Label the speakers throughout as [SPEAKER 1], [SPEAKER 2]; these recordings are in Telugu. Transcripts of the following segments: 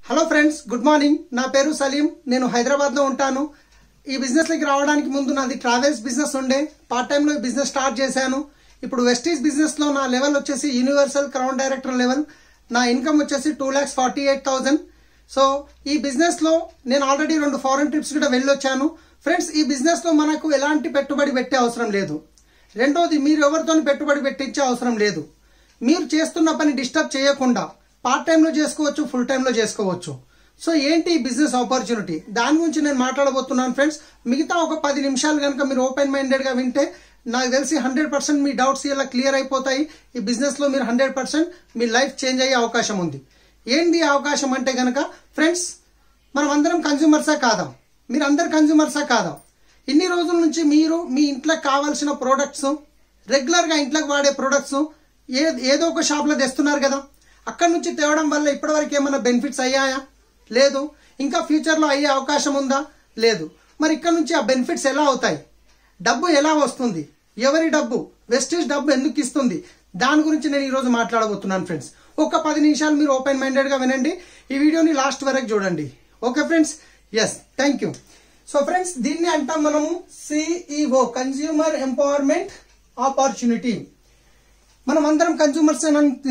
[SPEAKER 1] Hello friends, good morning. నా పేరు సలీం. నేను హైదరాబాద్లో ఉంటాను. ఈ బిజినెస్లోకి రావడానికి ముందు నాది ట్రావెల్స్ బిజినెస్ ఉండే. పార్ట్ టైంలో ఈ బిజినెస్ స్టార్ట్ చేశాను. ఇప్పుడు వెస్టీజ్ బిజినెస్లో నా లెవెల్ వచ్చేసి యూనివర్సల్ క్రౌన్ డైరెక్టర్ లెవెల్. నా ఇన్కమ్ వచ్చేసి 2,48,000. సో ఈ బిజినెస్లో నేను ఆల్రెడీ 2 ఫారెన్ ట్రిప్స్ కూడా వెళ్ళొచ్చాను. ఫ్రెండ్స్, ఈ బిజినెస్లో మనకు ఎలాంటి పెట్టుబడి పెట్టే అవసరం లేదు. రెండోది, మీరు ఎవరితో పెట్టుబడి పెట్టించే అవసరం లేదు. మీరు చేస్తున్న పని డిస్టర్బ్ చేయకుండా పార్ట్ టైంలో చేసుకోవచ్చు, ఫుల్ టైంలో చేసుకోవచ్చు. సో ఏంటి ఈ బిజినెస్ ఆపర్చునిటీ, దాని గురించి నేను మాట్లాడబోతున్నాను ఫ్రెండ్స్. మిగతా ఒక 10 నిమిషాలు కనుక మీరు ఓపెన్ మైండెడ్గా వింటే నాకు తెలిసి 100% మీ డౌట్స్ ఇలా క్లియర్ అయిపోతాయి. ఈ బిజినెస్లో మీరు 100% మీ లైఫ్ చేంజ్ అయ్యే అవకాశం ఉంది. ఏంటి అవకాశం అంటే కనుక ఫ్రెండ్స్, మనం అందరం కన్జ్యూమర్సా కాదా? మీరు అందరు కన్జ్యూమర్సా కాదా? ఇన్ని రోజుల నుంచి మీరు మీ ఇంట్లోకి కావాల్సిన ప్రోడక్ట్స్, రెగ్యులర్గా ఇంట్లోకి వాడే ప్రొడక్ట్స్ ఏదో ఒక షాప్లో తెస్తున్నారు కదా. అక్కడ నుంచి తేవడం వల్ల ఇప్పటివరకు ఏమైనా బెనిఫిట్స్ అయ్యాయా? లేదు. ఇంకా ఫ్యూచర్లో అయ్యే అవకాశం ఉందా? లేదు. మరి ఇక్కడ నుంచి ఆ బెనిఫిట్స్ ఎలా అవుతాయి? డబ్బు ఎలా వస్తుంది? ఎవరి డబ్బు? వెస్టీజ్ డబ్బు ఎందుకు ఇస్తుంది? దాని గురించి నేను ఈరోజు మాట్లాడబోతున్నాను ఫ్రెండ్స్. ఒక 10 నిమిషాలు మీరు ఓపెన్ మైండెడ్గా వినండి. ఈ వీడియోని లాస్ట్ వరకు చూడండి. Okay friends? Yes, thank you. So friends, దీన్ని అంటాం మనము సిఈఓ, కన్స్యూమర్ ఎంపవర్మెంట్ ఆపర్చునిటీ. మనం అందరం కన్స్యూమర్స్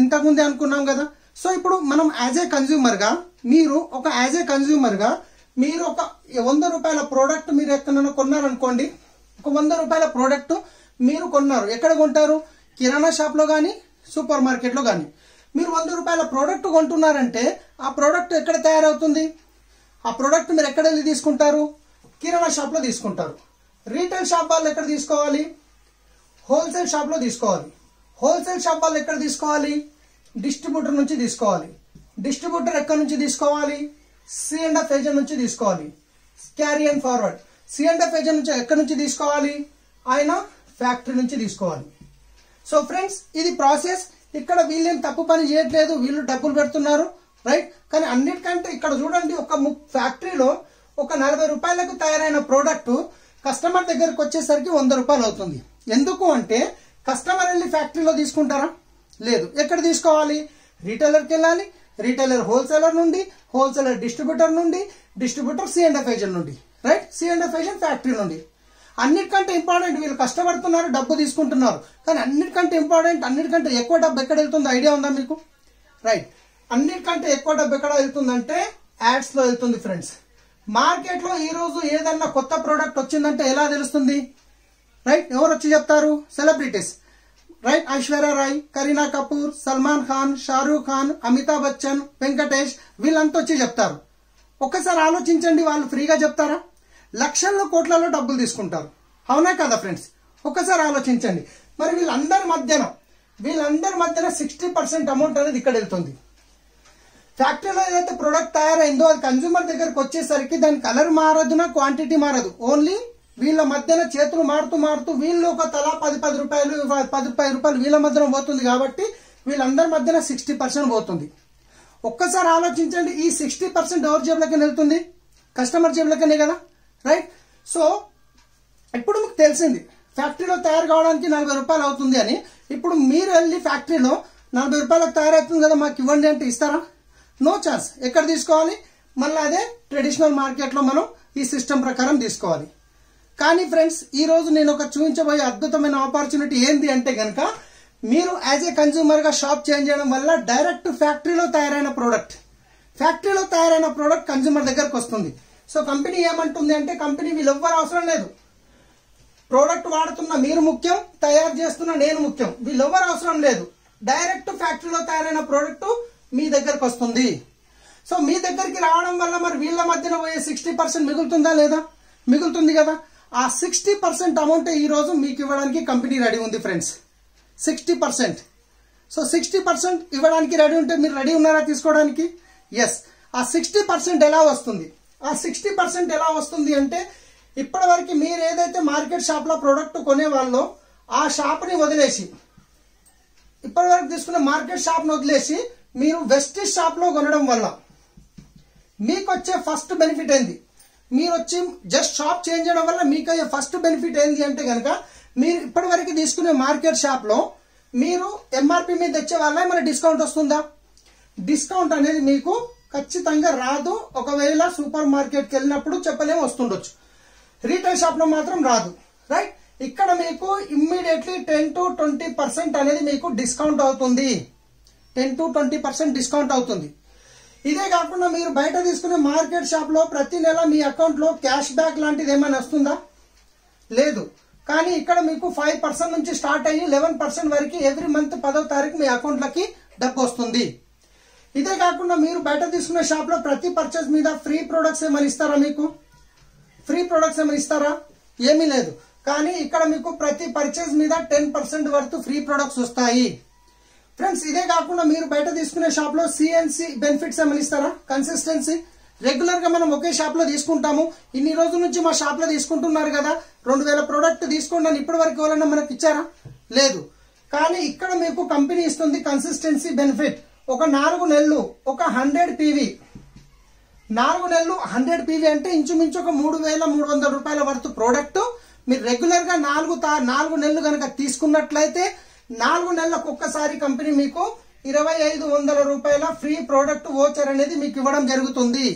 [SPEAKER 1] ఇంతకుముందే అనుకున్నాం కదా. సో ఇప్పుడు మనం యాజ్ ఏ కన్స్యూమర్గా మీరు ఒక 100 రూపాయల ప్రోడక్ట్ మీరు ఎక్కడైనా కొన్నారనుకోండి. ఒక 100 రూపాయల ప్రోడక్ట్ మీరు కొన్నారు. ఎక్కడ కొంటారు? కిరాణా షాప్లో కానీ సూపర్ మార్కెట్లో కానీ. మీరు 100 రూపాయల ప్రోడక్ట్ కొంటున్నారంటే ఆ ప్రోడక్ట్ ఎక్కడ తయారవుతుంది? ఆ ప్రోడక్ట్ మీరు ఎక్కడ వెళ్ళి తీసుకుంటారు? కిరాణా షాప్లో తీసుకుంటారు. రీటైల్ షాప్ వాళ్ళు ఎక్కడ తీసుకోవాలి? హోల్సేల్ షాప్లో తీసుకోవాలి. హోల్సేల్ షాప్ వాళ్ళు ఎక్కడ తీసుకోవాలి? డిస్ట్రిబ్యూటర్ నుంచి తీసుకోవాలి. డిస్ట్రిబ్యూటర్ ఎక్కడి నుంచి తీసుకోవాలి? C&F ఏజెంట్ నుంచి తీసుకోవాలి. Carry and forward. C&F agent నుంచి ఎక్కడి నుంచి తీసుకోవాలి? ఆయన ఫ్యాక్టరీ నుంచి తీసుకోవాలి. సో ఫ్రెండ్స్, ఇది ప్రాసెస్. ఇక్కడ వీళ్ళేం తప్పు పని చేయట్లేదు, వీళ్ళు డబ్బులు పెడుతున్నారు, రైట్. కానీ అన్నిటికంటే ఇక్కడ చూడండి, ఒక ఫ్యాక్టరీలో ఒక 40 రూపాయలకు తయారైన ప్రోడక్ట్ కస్టమర్ దగ్గరకు వచ్చేసరికి 100 రూపాయలు అవుతుంది. ఎందుకు అంటే కస్టమర్ వెళ్ళి ఫ్యాక్టరీలో తీసుకుంటారా? లేదు. ఎక్కడ తీసుకోవాలి? రీటైలర్కి వెళ్ళాలి. రీటైలర్ హోల్సేలర్ నుండి, హోల్సేలర్ డిస్ట్రిబ్యూటర్ నుండి, డిస్ట్రిబ్యూటర్ C&F ఏజెంట్ నుండి, రైట్. C&F ఏజెంట్ ఫ్యాక్టరీ నుండి. అన్నిటికంటే ఇంపార్టెంట్, వీళ్ళు కష్టపడుతున్నారు, డబ్బు తీసుకుంటున్నారు. కానీ అన్నిటికంటే ఇంపార్టెంట్, అన్నిటికంటే ఎక్కువ డబ్బు ఎక్కడ వెళ్తుందో ఐడియా ఉందా మీకు? రైట్. అన్నిటికంటే ఎక్కువ డబ్బు ఎక్కడ వెళ్తుందంటే యాడ్స్లో వెళ్తుంది ఫ్రెండ్స్. మార్కెట్లో ఈరోజు ఏదన్నా కొత్త ప్రోడక్ట్ వచ్చిందంటే ఎలా తెలుస్తుంది? రైట్. ఎవరు వచ్చి చెప్తారు? Celebrities, right. ఐశ్వర్య రాయ్, కరీనా కపూర్, సల్మాన్ ఖాన్, షారూక్ ఖాన్, అమితాబ్ బచ్చన్, వెంకటేష్, వీళ్ళంతా వచ్చి చెప్తారు. ఒక్కసారి ఆలోచించండి, వాళ్ళు ఫ్రీగా చెప్తారా? లక్షల్లో కోట్లలో డబ్బులు తీసుకుంటారు. అవునా కదా ఫ్రెండ్స్? ఒక్కసారి ఆలోచించండి. మరి వీళ్ళందరి మధ్యన 60% అమౌంట్ అనేది ఇక్కడ వెళ్తుంది. ఫ్యాక్టరీలో ఏదైతే ప్రొడక్ట్ తయారైందో అది కన్స్యూమర్ దగ్గరకు వచ్చేసరికి దాని కలర్ మారదు, నా క్వాంటిటీ మారదు. ఓన్లీ వీళ్ళ మధ్యన చేతులు మారుతూ వీళ్ళు ఒక తలా 10 రూపాయలు వీళ్ళ మధ్యన పోతుంది. కాబట్టి వీళ్ళందరి మధ్యన 60% పోతుంది. ఒక్కసారి ఆలోచించండి, ఈ 60% ఎవరి జేబులకి వెళ్తుంది? కస్టమర్ జేబులకనే కదా, రైట్. సో ఇప్పుడు మీకు తెలిసింది ఫ్యాక్టరీలో తయారు కావడానికి 40 రూపాయలు అవుతుంది అని. ఇప్పుడు మీరు వెళ్ళి ఫ్యాక్టరీలో 40 రూపాయలకు తయారవుతుంది కదా, మాకు ఇవ్వండి అంటే ఇస్తారా? No chance. ఎక్కడ తీసుకోవాలి? మళ్ళీ అదే ట్రెడిషనల్ మార్కెట్లో మనం ఈ సిస్టమ్ ప్రకారం తీసుకోవాలి. కానీ ఫ్రెండ్స్, ఈ రోజు నేను ఒక చూపించబోయే అద్భుతమైన ఆపర్చునిటీ ఏంటి అంటే కనుక, మీరు యాజ్ ఏ కన్స్యూమర్గా షాప్ చేంజ్ చేయడం వల్ల డైరెక్ట్ ఫ్యాక్టరీలో తయారైన ప్రోడక్ట్ కన్స్యూమర్ దగ్గరకు వస్తుంది. సో కంపెనీ ఏమంటుంది అంటే, కంపెనీ వీళ్ళెవ్వరు అవసరం లేదు. ప్రోడక్ట్ వాడుతున్న మీరు ముఖ్యం, తయారు చేస్తున్న నేను ముఖ్యం. వీళ్ళెవ్వరు అవసరం లేదు. డైరెక్ట్ ఫ్యాక్టరీలో తయారైన ప్రోడక్ట్ మీ దగ్గరకు వస్తుంది. సో మీ దగ్గరికి రావడం వల్ల మరి వీళ్ళ మధ్యన పోయే 60% మిగులుతుందా లేదా? మిగులుతుంది కదా. ఆ 60% అమౌంట్ ఈ రోజు మీకు ఇవ్వడానికి కంపెనీ రెడీ ఉంది ఫ్రెండ్స్. 60%. సో 60% ఇవ్వడానికి రెడీ ఉంటే మీరు రెడీ ఉన్నారా తీసుకోవడానికి? ఎస్. ఆ 60% ఎలా వస్తుంది? ఆ 60% ఎలా వస్తుంది అంటే, ఇప్పటివరకు మీరు ఏదైతే మార్కెట్ షాప్లో ప్రోడక్ట్ కొనేవాళ్ళో ఆ షాప్ని వదిలేసి, ఇప్పటివరకు తీసుకున్న మార్కెట్ షాప్ని వదిలేసి మీరు వెస్టీజ్ షాప్లో కొనడం వల్ల మీకు వచ్చే ఫస్ట్ బెనిఫిట్ ఏంది? మీరు వచ్చి జస్ట్ షాప్ చేంజ్ చేయడం వల్ల మీకు అయ్యే ఫస్ట్ బెనిఫిట్ ఏంది అంటే కనుక, మీరు ఇప్పటివరకు తీసుకునే మార్కెట్ షాప్లో మీరు MRP మీద తెచ్చే వల్ల మన డిస్కౌంట్ వస్తుందా? డిస్కౌంట్ అనేది మీకు ఖచ్చితంగా రాదు. ఒకవేళ సూపర్ మార్కెట్కి వెళ్ళినప్పుడు చెప్పలేము, వస్తుండొచ్చు. రీటైల్ షాప్ లో మాత్రం రాదు. రైట్, ఇక్కడ మీకు ఇమ్మీడియట్లీ 10 to 20% అనేది మీకు డిస్కౌంట్ అవుతుంది. 10 to 20% డిస్కౌంట్ అవుతుంది. ఇదే కాకుండా మీరు బయట తీసుకునే మార్కెట్ షాప్ లో ప్రతి నెల మీ అకౌంట్ లో క్యాష్ బ్యాక్ లాంటిది ఏమైనా వస్తుందా? లేదు. కానీ ఇక్కడ మీకు 5% నుంచి స్టార్ట్ అయ్యి 11% వరకు ఎవ్రీ మంత్ 10వ తారీఖు మీ అకౌంట్లకి డబ్బు వస్తుంది. ఇదే కాకుండా మీరు బయట తీసుకునే షాప్ లో ప్రతి పర్చేస్ మీద ఫ్రీ ప్రొడక్ట్స్ ఏమైనా ఇస్తారా? మీకు ఫ్రీ ప్రొడక్ట్స్ ఏమైనా ఇస్తారా? ఏమీ లేదు. కానీ ఇక్కడ మీకు ప్రతి పర్చేస్ మీద 10% వరకు ఫ్రీ ప్రొడక్ట్స్ వస్తాయి ఫ్రెండ్స్. ఇదే కాకుండా మీరు బయట తీసుకునే షాప్ లో సిఎన్సి బెనిఫిట్స్ ఏమైనా ఇస్తారా? కన్సిస్టెన్సీ, రెగ్యులర్ గా మనం ఒకే షాప్ లో తీసుకుంటాము. ఇన్ని రోజుల నుంచి మా షాప్ లో తీసుకుంటున్నారు కదా, 2000 ప్రోడక్ట్ తీసుకోండి ఇప్పటి వరకు ఎవరైనా మనకి ఇచ్చారా? లేదు. కానీ ఇక్కడ మీకు కంపెనీ ఇస్తుంది కన్సిస్టెన్సీ బెనిఫిట్. ఒక 4 నెలలు ఒక 100 పీవీ, 4 నెలలు 100 పీవీ అంటే ఇంచుమించు ఒక 3300 రూపాయల వరకు ప్రోడక్ట్ మీరు రెగ్యులర్ గా 4 నెలలు కనుక తీసుకున్నట్లయితే 4 నెలలకు ఒక్కసారి కంపెనీ మీకు 2500 రూపాయల ఫ్రీ ప్రోడక్ట్ వోచర్ అనేది మీకు ఇవ్వడం జరుగుతుంది.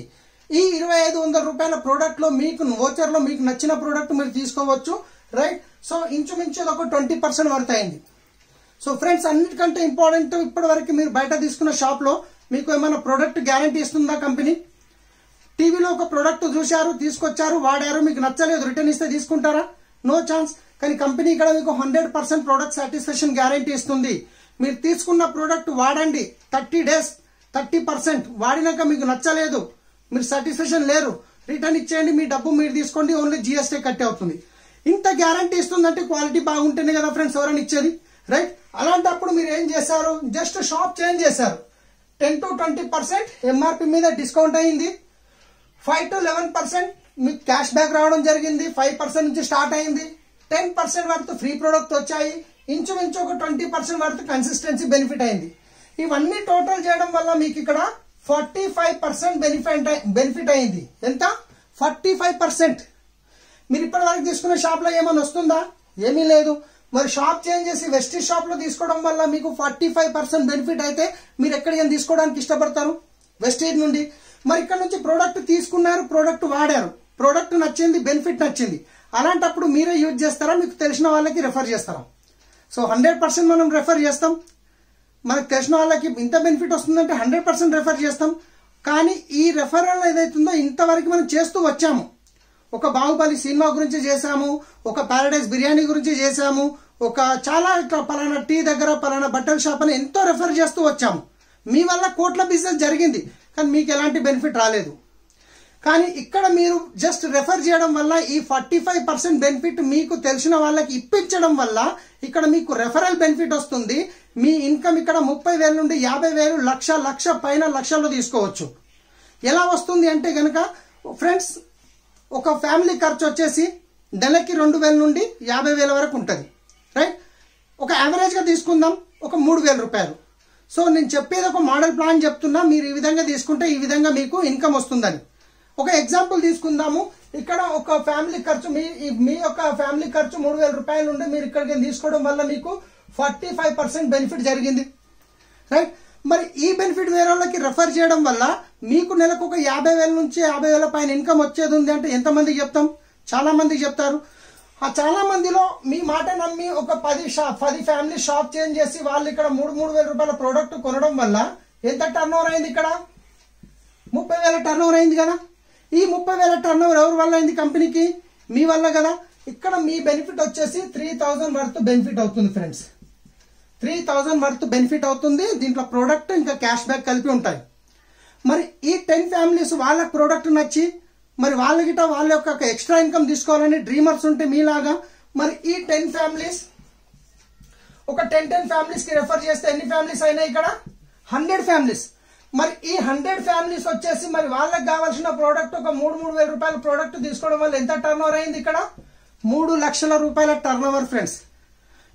[SPEAKER 1] ఈ 2500 రూపాయల ప్రోడక్ట్ లో మీకు వోచర్ లో మీకు నచ్చిన ప్రోడక్ట్ మీరు తీసుకోవచ్చు. రైట్, సో ఇంచుమించు ఒక 20% వరకు అయింది. సో ఫ్రెండ్స్, అన్నిటికంటే ఇంపార్టెంట్, ఇప్పటి వరకు మీరు బయట తీసుకున్న షాప్ లో మీకు ఏమైనా ప్రోడక్ట్ గ్యారంటీ ఇస్తుందా కంపెనీ? టీవీలో ఒక ప్రోడక్ట్ చూశారు, తీసుకొచ్చారు, వాడారు, మీకు నచ్చలేదు, రిటర్న్ ఇస్తే తీసుకుంటారా? No chance. కానీ కంపెనీ ఇక్కడ మీకు 100% ప్రోడక్ట్ సాటిస్ఫాక్షన్ గ్యారంటీ ఇస్తుంది. మీరు తీసుకున్న ప్రోడక్ట్ వాడండి, 30 days 30% వాడినాక మీకు నచ్చలేదు, మీరు సాటిస్ఫాక్షన్ లేరు, రిటర్న్ ఇచ్చేయండి, మీ డబ్బు మీరు తీసుకోండి, ఓన్లీ జిఎస్టీ కట్ అవుతుంది. ఇంత గ్యారంటీ ఇస్తుందంటే క్వాలిటీ బాగుంటేనే కదా ఫ్రెండ్స్ ఎవరైనా ఇచ్చేది. రైట్, అలాంటప్పుడు మీరు ఏం చేశారు? జస్ట్ షాప్ చేంజ్ చేశారు. 10 to 20% ఎంఆర్పి మీద డిస్కౌంట్ అయింది. 5 to 11% మీకు క్యాష్ బ్యాక్ రావడం జరిగింది. 5% నుంచి స్టార్ట్ అయింది. 10% వరకు ఫ్రీ ప్రోడక్ట్ వచ్చాయి. ఇంచుమించు ఒక 20% వరకు కన్సిస్టెన్సీ బెనిఫిట్ అయింది. ఇవన్నీ టోటల్ చేయడం వల్ల మీకు ఇక్కడ 45% బెనిఫిట్ అయింది. ఎంత? 45%. మీరు ఇప్పటి వరకు తీసుకున్న షాప్ లో ఏమైనా వస్తుందా? ఏమీ లేదు. మరి షాప్ చేంజ్ చేసి వెస్టీజ్ షాప్ లో తీసుకోవడం వల్ల మీకు 45% బెనిఫిట్ అయితే మీరు ఎక్కడికైనా తీసుకోవడానికి ఇష్టపడతారు? వెస్టీజ్ నుండి. మరి ఇక్కడ నుంచి ప్రోడక్ట్ తీసుకున్నారు, ప్రోడక్ట్ వాడారు, ప్రోడక్ట్ నచ్చింది, బెనిఫిట్ నచ్చింది. అలాంటప్పుడు మీరే యూజ్ చేస్తారా? మీకు తెలిసిన వాళ్ళకి రెఫర్ చేస్తారా? సో 100% మనం రెఫర్ చేస్తాం. మనకు తెలిసిన వాళ్ళకి ఇంత బెనిఫిట్ వస్తుందంటే 100% రెఫర్ చేస్తాం. కానీ ఈ రెఫరల్ ఏదైతుందో ఇంతవరకు మనం చేస్తూ వచ్చాము. ఒక బాహుబలి సినిమా గురించి చేశాము, ఒక పారడైజ్ బిర్యానీ గురించి చేశాము, ఒక చాలా పలానా టీ దగ్గర పలానా బట్టల షాప్ అని ఎంతో రెఫర్ చేస్తూ వచ్చాము. మీ వల్ల కోట్ల బిజినెస్ జరిగింది, కానీ మీకు ఎలాంటి బెనిఫిట్ రాలేదు. కానీ ఇక్కడ మీరు జస్ట్ రెఫర్ చేయడం వల్ల ఈ 45% బెనిఫిట్ మీకు తెలిసిన వాళ్ళకి ఇప్పించడం వల్ల ఇక్కడ మీకు రెఫరల్ బెనిఫిట్ వస్తుంది. మీ ఇన్కమ్ ఇక్కడ 30,000 నుండి 50,000, లక్ష పైన లక్షల్లో తీసుకోవచ్చు. ఎలా వస్తుంది అంటే గనక ఫ్రెండ్స్, ఒక ఫ్యామిలీ ఖర్చు వచ్చేసి నెలకి 2,000 నుండి 50,000 వరకు ఉంటుంది. రైట్, ఒక యావరేజ్ గా తీసుకుందాం, ఒక 3,000 రూపాయలు. సో నేను చెప్పేది ఒక మోడల్ ప్లాన్ చెప్తున్నా, మీరు ఈ విధంగా తీసుకుంటే ఈ విధంగా మీకు ఇన్కమ్ వస్తుందని. ఒక ఎగ్జాంపుల్ తీసుకుందాము. ఇక్కడ ఒక ఫ్యామిలీ ఖర్చు మీ యొక్క ఫ్యామిలీ ఖర్చు 3,000 రూపాయలు ఉండి మీరు ఇక్కడికి తీసుకోవడం వల్ల మీకు 45% బెనిఫిట్ జరిగింది. రైట్, మరి ఈ బెనిఫిట్ వేరే వాళ్ళకి రెఫర్ చేయడం వల్ల మీకు నెలకు ఒక 50,000 నుంచి 50,000 పైన ఇన్కమ్ వచ్చేది ఉంది అంటే ఎంతమందికి చెప్తాం? చాలా మందికి చెప్తారు. ఆ చాలా మందిలో మీ మాట నమ్మి ఒక 10 ఫ్యామిలీ షాప్ చేంజ్ చేసి వాళ్ళు ఇక్కడ 3,000 రూపాయల ప్రోడక్ట్ కొనడం వల్ల ఎంత టర్న్ ఓవర్ అయింది? ఇక్కడ 30,000 టర్న్ ఓవర్ అయింది కదా. ఈ 30,000 టర్న్ ఓవర్ ఎవరి వల్ల అయింది? కంపెనీకి, మీ వల్ల కదా. ఇక్కడ మీ బెనిఫిట్ వచ్చేసి 3,000 వర్త్ బెనిఫిట్ అవుతుంది ఫ్రెండ్స్. 3,000 వర్త్ బెనిఫిట్ అవుతుంది. దీంట్లో ప్రోడక్ట్ ఇంకా క్యాష్ బ్యాక్ కలిపి ఉంటాయి. మరి ఈ 10 ఫ్యామిలీస్ వాళ్ళకి ప్రోడక్ట్ నచ్చి మరి వాళ్ళ యొక్క ఎక్స్ట్రా ఇన్కమ్ తీసుకోవాలని డ్రీమర్స్ ఉంటే మీలాగా, మరి ఈ 10 ఫ్యామిలీస్ ఒక 10 ఫ్యామిలీస్ కి రెఫర్ చేస్తే ఎన్ని ఫ్యామిలీస్ అయినాయి? ఇక్కడ 100 ఫ్యామిలీస్. మరి ఈ 100 ఫ్యామిలీస్ వచ్చేసి మరి వాళ్ళకి కావాల్సిన ప్రోడక్ట్ ఒక 3,000 రూపాయల ప్రోడక్ట్ తీసుకోవడం వల్ల ఎంత టర్న్ ఓవర్ అయింది? ఇక్కడ 3 లక్షల రూపాయల టర్న్ ఓవర్ ఫ్రెండ్స్.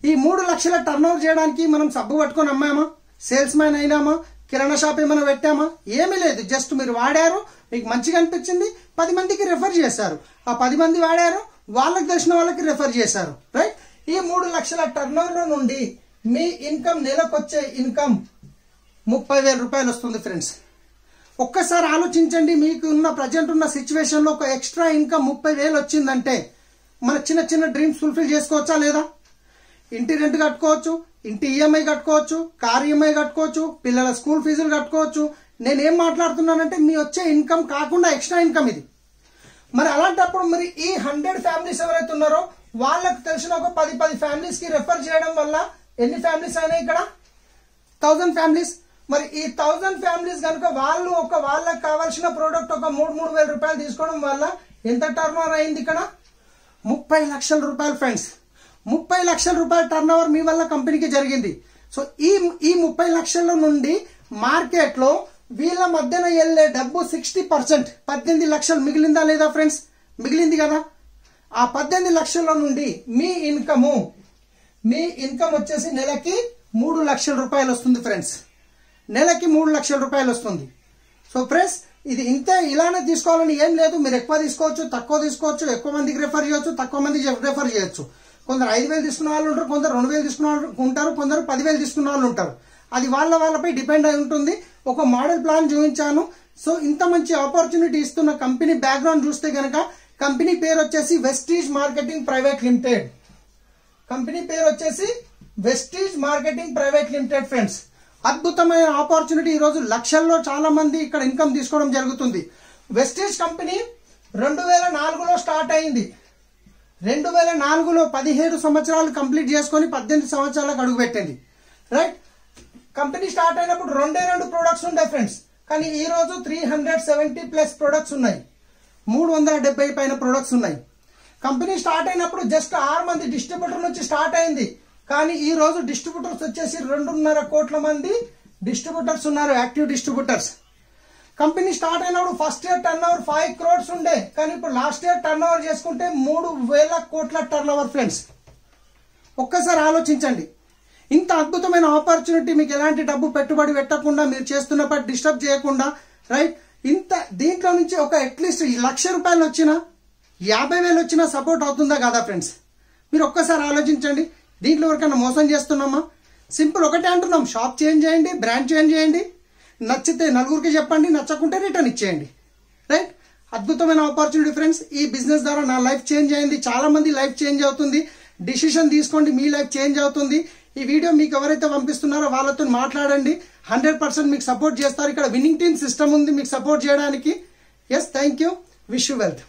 [SPEAKER 1] ఈ 3 లక్షల టర్న్ ఓవర్ చేయడానికి మనం సబ్బు పట్టుకొని అమ్మామా? సేల్స్ మ్యాన్ అయినామా? కిరాణా షాప్ ఏమైనా పెట్టామా? ఏమీ లేదు. జస్ట్ మీరు వాడారు, మీకు మంచిగా అనిపించింది, 10 మందికి రెఫర్ చేశారు. ఆ 10 మంది వాడారు, వాళ్ళకి తెలిసిన వాళ్ళకి రెఫర్ చేశారు. రైట్, ఈ 3 లక్షల టర్న్ ఓవర్ నుండి మీ ఇన్కమ్, నెలకు వచ్చే ఇన్కమ్ 30,000 రూపాయలు వస్తుంది ఫ్రెండ్స్. ఒక్కసారి ఆలోచించండి, మీకు ఉన్న ప్రజెంట్ ఉన్న సిచ్యువేషన్ లో ఒక ఎక్స్ట్రా ఇన్కమ్ 30,000 వచ్చిందంటే మన చిన్న చిన్న డ్రీమ్స్ ఫుల్ఫిల్ చేసుకోవచ్చా లేదా? ఇంటి రెంట్ కట్టుకోవచ్చు, ఇంటి ఈఎంఐ కట్టుకోవచ్చు, కార్ ఈఎంఐ కట్టుకోవచ్చు, పిల్లల స్కూల్ ఫీజులు కట్టుకోవచ్చు. నేనేం మాట్లాడుతున్నానంటే మీ వచ్చే ఇన్కమ్ కాకుండా ఎక్స్ట్రా ఇన్కమ్ ఇది. మరి అలాంటప్పుడు మరి ఈ 100 ఫ్యామిలీస్ ఎవరైతే ఉన్నారో వాళ్ళకు తెలిసిన ఒక 10 ఫ్యామిలీస్ కి రెఫర్ చేయడం వల్ల ఎన్ని ఫ్యామిలీస్ అయినాయి ఇక్కడ? 1000 ఫ్యామిలీస్. మరి ఈ 1000 ఫ్యామిలీస్ కనుక వాళ్ళకి కావాల్సిన ప్రోడక్ట్ ఒక 3,000 రూపాయలు తీసుకోవడం వల్ల ఎంత టర్న్ ఓవర్ అయింది ఇక్కడ? 30 లక్షల రూపాయలు ఫ్రెండ్స్. 30 లక్షల రూపాయల టర్న్ ఓవర్ మీ వల్ల కంపెనీకి జరిగింది. సో ఈ 30 లక్షల నుండి మార్కెట్ లో వీళ్ళ మధ్యన వెళ్లే డబ్బు 60%, 18 లక్షలు మిగిలిందా లేదా ఫ్రెండ్స్? మిగిలింది కదా. ఆ 18 లక్షల నుండి మీ ఇన్కమ్ వచ్చేసి నెలకి 3 లక్షల రూపాయలు వస్తుంది ఫ్రెండ్స్. నెలకి 3 లక్షల రూపాయలు వస్తుంది. సో ఫ్రెండ్స్ ఇది ఇంతే, ఇలానే తీసుకోవాలని ఏం లేదు. మీరు ఎక్కువ తీసుకోవచ్చు, తక్కువ తీసుకోవచ్చు, ఎక్కువ మందికి రెఫర్ చేయొచ్చు, తక్కువ మందికి రెఫర్ చేయొచ్చు. కొందరు 5,000 తీసుకున్న వాళ్ళు ఉంటారు, కొందరు 2,000 తీసుకున్న వాళ్ళు ఉంటారు, కొందరు 10,000 తీసుకున్న వాళ్ళు ఉంటారు. అది వాళ్ళపై డిపెండ్ అయి ఉంటుంది. ఒక మోడల్ ప్లాన్ చూపించాను. సో ఇంత మంచి ఆపర్చునిటీ ఇస్తున్న కంపెనీ బ్యాక్గ్రౌండ్ చూస్తే కనుక కంపెనీ పేరు వచ్చేసి Vestige marketing private limited. Company పేరు వచ్చేసి Vestige marketing private limited friends. అద్భుతమైన ఆపర్చునిటీ. ఈ రోజు లక్షల్లో చాలా మంది ఇక్కడ ఇన్కమ్ తీసుకోవడం జరుగుతుంది. వెస్టీజ్ కంపెనీ 2004లో స్టార్ట్ అయింది. 2004లో 17 సంవత్సరాలు కంప్లీట్ చేసుకొని 18 సంవత్సరాలకు అడుగుపెట్టింది. రైట్. కంపెనీ స్టార్ట్ అయినప్పుడు 2 ప్రొడక్ట్స్ ఉండే ఫ్రెండ్స్. కానీ ఈ రోజు 370+ ప్రొడక్ట్స్ ఉన్నాయి. 370 పైన ప్రొడక్ట్స్ ఉన్నాయి. కంపెనీ స్టార్ట్ అయినప్పుడు జస్ట్ 6 మంది డిస్ట్రిబ్యూటర్ నుంచి స్టార్ట్ అయింది. కానీ ఈ రోజు డిస్ట్రిబ్యూటర్స్ వచ్చేసి 2.5 కోట్ల మంది డిస్ట్రిబ్యూటర్స్ ఉన్నారు, యాక్టివ్ డిస్ట్రిబ్యూటర్స్. కంపెనీ స్టార్ట్ అయినప్పుడు first year turn over 5 crores ఉండే. కానీ ఇప్పుడు లాస్ట్ ఇయర్ టర్న్ ఓవర్ చేసుకుంటే 3,000 కోట్ల టర్న్ ఓవర్ ఫ్రెండ్స్. ఒక్కసారి ఆలోచించండి. ఇంత అద్భుతమైన ఆపర్చునిటీ మీకు ఎలాంటి డబ్బు పెట్టుబడి పెట్టకుండా, మీరు చేస్తున్న పని డిస్టర్బ్ చేయకుండా, రైట్, దీంట్లో నుంచి ఒక అట్లీస్ట్ 1,00,000 రూపాయలు వచ్చినా, 50,000 వచ్చినా సపోర్ట్ అవుతుందా కాదా ఫ్రెండ్స్? మీరు ఒక్కసారి ఆలోచించండి. దీంట్లో ఎవరికైనా మోసం చేస్తున్నామా? సింపుల్ ఒకటే అంటున్నాం, షాప్ చేంజ్ చేయండి, బ్రాండ్ చేంజ్ చేయండి, నచ్చితే నలుగురికి చెప్పండి, నచ్చకుంటే రిటర్న్ ఇచ్చేయండి. రైట్. అద్భుతమైన ఆపర్చునిటీ ఫ్రెండ్స్. ఈ బిజినెస్ ద్వారా నా లైఫ్ చేంజ్ అయింది, చాలా మంది లైఫ్ చేంజ్ అవుతుంది. డిసిషన్ తీసుకోండి, మీ లైఫ్ చేంజ్ అవుతుంది. ఈ వీడియో మీకు ఎవరైతే పంపిస్తున్నారో వాళ్ళతో మాట్లాడండి. 100% మీకు సపోర్ట్ చేస్తారు. ఇక్కడ విన్నింగ్ టీమ్ సిస్టమ్ ఉంది మీకు సపోర్ట్ చేయడానికి. Yes, thank you. Wish you wealth.